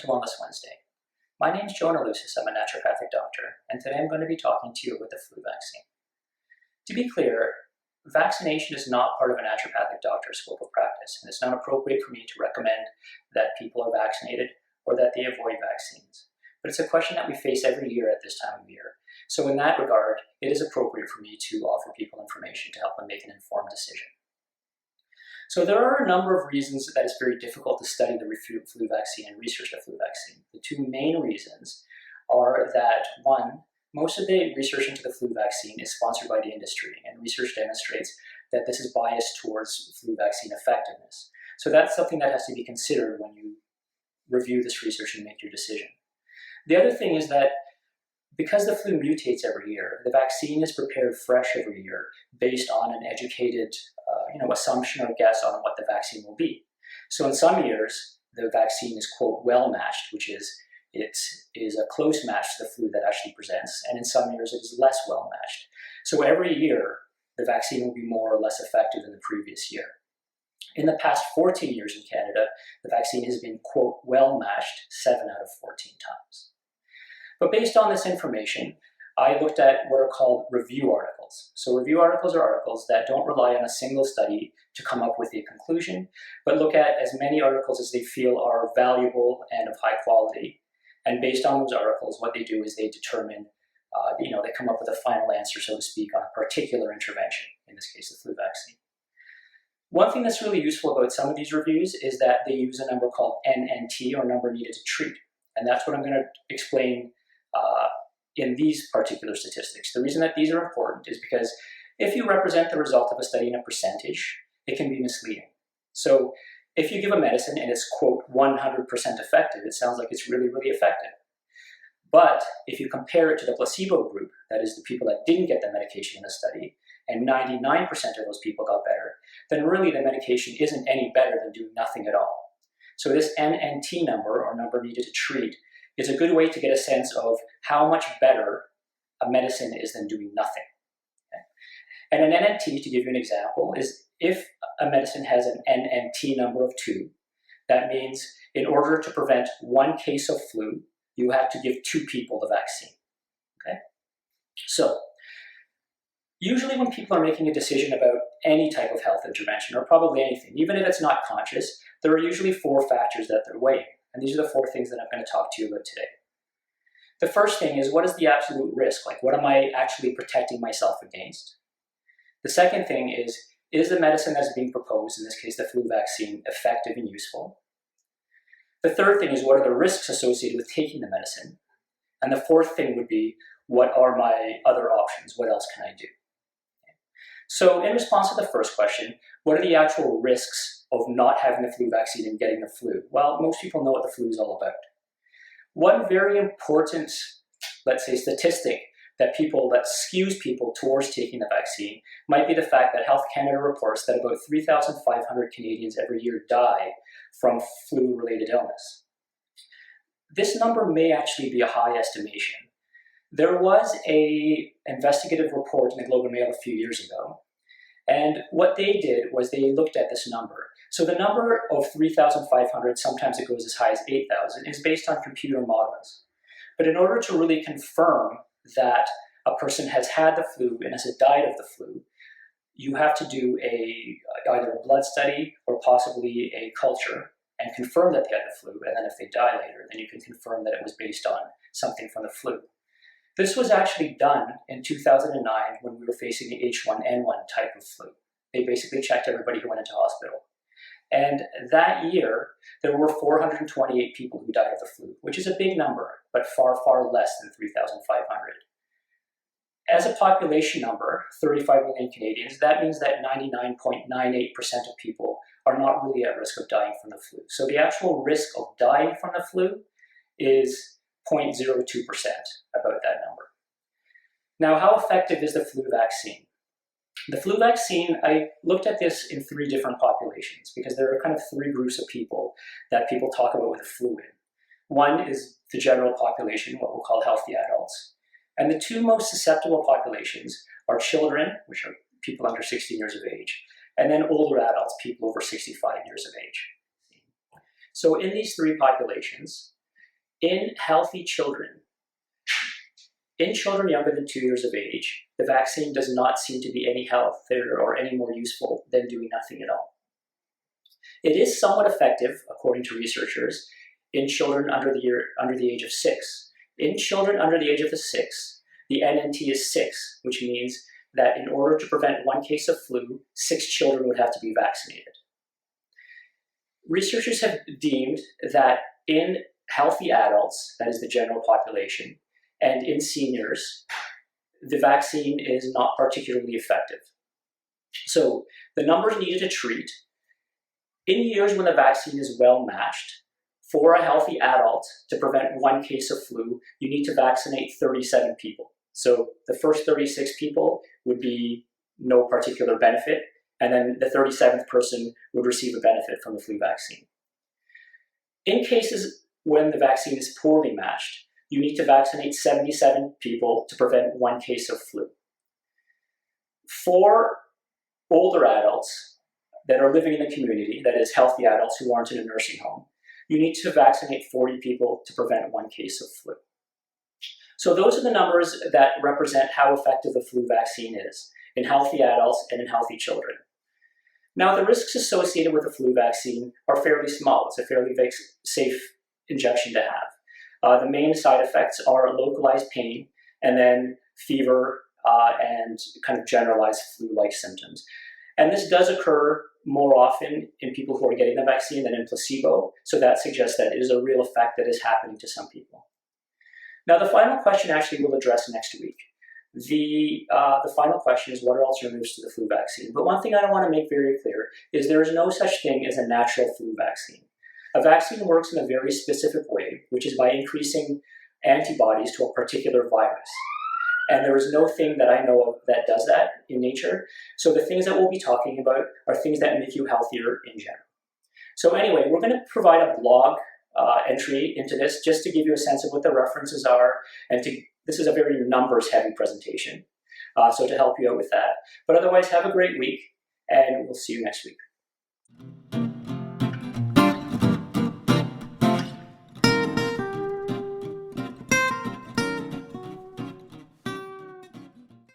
to Wellness Wednesday. My name is Jonah Lusis. I'm a naturopathic doctor, and today I'm going to be talking to you about the flu vaccine. To be clear, vaccination is not part of a naturopathic doctor's scope of practice, and it's not appropriate for me to recommend that people are vaccinated or that they avoid vaccines. But it's a question that we face every year at this time of year. So in that regard, it is appropriate for me to offer people information to help them make an informed decision. So there are a number of reasons that it's very difficult to study the flu vaccine and research the flu vaccine. The two main reasons are that, one, most of the research into the flu vaccine is sponsored by the industry, and research demonstrates that this is biased towards flu vaccine effectiveness. So that's something that has to be considered when you review this research and make your decision. The other thing is that because the flu mutates every year, the vaccine is prepared fresh every year based on an educated assumption or guess on what the vaccine will be. So in some years, the vaccine is, quote, well matched, which is it is a close match to the flu that actually presents, and in some years it is less well matched. So every year, the vaccine will be more or less effective than the previous year. In the past 14 years in Canada, the vaccine has been, quote, well matched 7 out of 14 times. But based on this information, I looked at what are called review articles. So review articles are articles that don't rely on a single study to come up with a conclusion, but look at as many articles as they feel are valuable and of high quality. And based on those articles, what they do is they determine, they come up with a final answer, so to speak, on a particular intervention, in this case, the flu vaccine. One thing that's really useful about some of these reviews is that they use a number called N.N.T, or number needed to treat. And that's what I'm going to explain in these particular statistics. The reason that these are important is because if you represent the result of a study in a percentage, it can be misleading. So if you give a medicine and it's, quote, 100% effective, it sounds like it's really, really effective. But if you compare it to the placebo group, that is the people that didn't get the medication in the study, and 99% of those people got better, then really the medication isn't any better than doing nothing at all. So this N.N.T number, or number needed to treat, is a good way to get a sense of how much better a medicine is than doing nothing. Okay? And an N.N.T, to give you an example, is if a medicine has an N.N.T number of 2, that means in order to prevent 1 case of flu, you have to give 2 people the vaccine. Okay? So, usually when people are making a decision about any type of health intervention, or probably anything, even if it's not conscious, there are usually 4 factors that they're weighing. And these are the 4 things that I'm going to talk to you about today. The first thing is, what is the absolute risk? Like, what am I actually protecting myself against? The second thing is the medicine that's being proposed, in this case the flu vaccine, effective and useful? The third thing is, what are the risks associated with taking the medicine? And the fourth thing would be, what are my other options? What else can I do? So in response to the first question, what are the actual risks of not having the flu vaccine and getting the flu? Well, most people know what the flu is all about. One very important, let's say, statistic that skews people towards taking the vaccine might be the fact that Health Canada reports that about 3,500 Canadians every year die from flu-related illness. This number may actually be a high estimation. There was an investigative report in the Globe and Mail a few years ago, and what they did was they looked at this number. So the number of 3,500, sometimes it goes as high as 8,000, is based on computer models. But in order to really confirm that a person has had the flu and has died of the flu, you have to do either a blood study or possibly a culture and confirm that they had the flu, and then if they die later, then you can confirm that it was based on something from the flu. This was actually done in 2009 when we were facing the H1N1 type of flu. They basically checked everybody who went into hospital. And that year, there were 428 people who died of the flu, which is a big number, but far, far less than 3,500. As a population number, 35 million Canadians, that means that 99.98% of people are not really at risk of dying from the flu. So the actual risk of dying from the flu is 0.02%, about that number. Now, how effective is the flu vaccine? The flu vaccine, I looked at this in 3 different populations because there are kind of 3 groups of people that people talk about with the flu in. One is the general population, what we'll call healthy adults. And the 2 most susceptible populations are children, which are people under 16 years of age, and then older adults, people over 65 years of age. So in these 3 populations, in healthy children, in children younger than 2 years of age, the vaccine does not seem to be any healthier or any more useful than doing nothing at all. It is somewhat effective, according to researchers, in children under the age of 6. In children under the age of 6, the N.N.T is 6, which means that in order to prevent 1 case of flu, 6 children would have to be vaccinated. Researchers have deemed that in healthy adults, that is the general population, and in seniors, the vaccine is not particularly effective. So the numbers needed to treat, in years when the vaccine is well matched, for a healthy adult, to prevent 1 case of flu, you need to vaccinate 37 people. So the first 36 people would be no particular benefit, and then the 37th person would receive a benefit from the flu vaccine. In cases when the vaccine is poorly matched, you need to vaccinate 77 people to prevent 1 case of flu. For older adults that are living in the community, that is healthy adults who aren't in a nursing home, you need to vaccinate 40 people to prevent 1 case of flu. So those are the numbers that represent how effective the flu vaccine is in healthy adults and in healthy children. Now, the risks associated with the flu vaccine are fairly small. It's a fairly safe injection to have. The main side effects are localized pain and then fever and kind of generalized flu-like symptoms. And this does occur more often in people who are getting the vaccine than in placebo, so that suggests that it is a real effect that is happening to some people. Now, the final question actually we'll address next week. The final question is, what are alternatives to the flu vaccine? But one thing I want to make very clear is there is no such thing as a natural flu vaccine. A vaccine works in a very specific way, which is by increasing antibodies to a particular virus. And there is no thing that I know of that does that in nature. So the things that we'll be talking about are things that make you healthier in general. So anyway, we're going to provide a blog entry into this just to give you a sense of what the references are, and this is a very numbers-heavy presentation, so to help you out with that. But otherwise, have a great week, and we'll see you next week.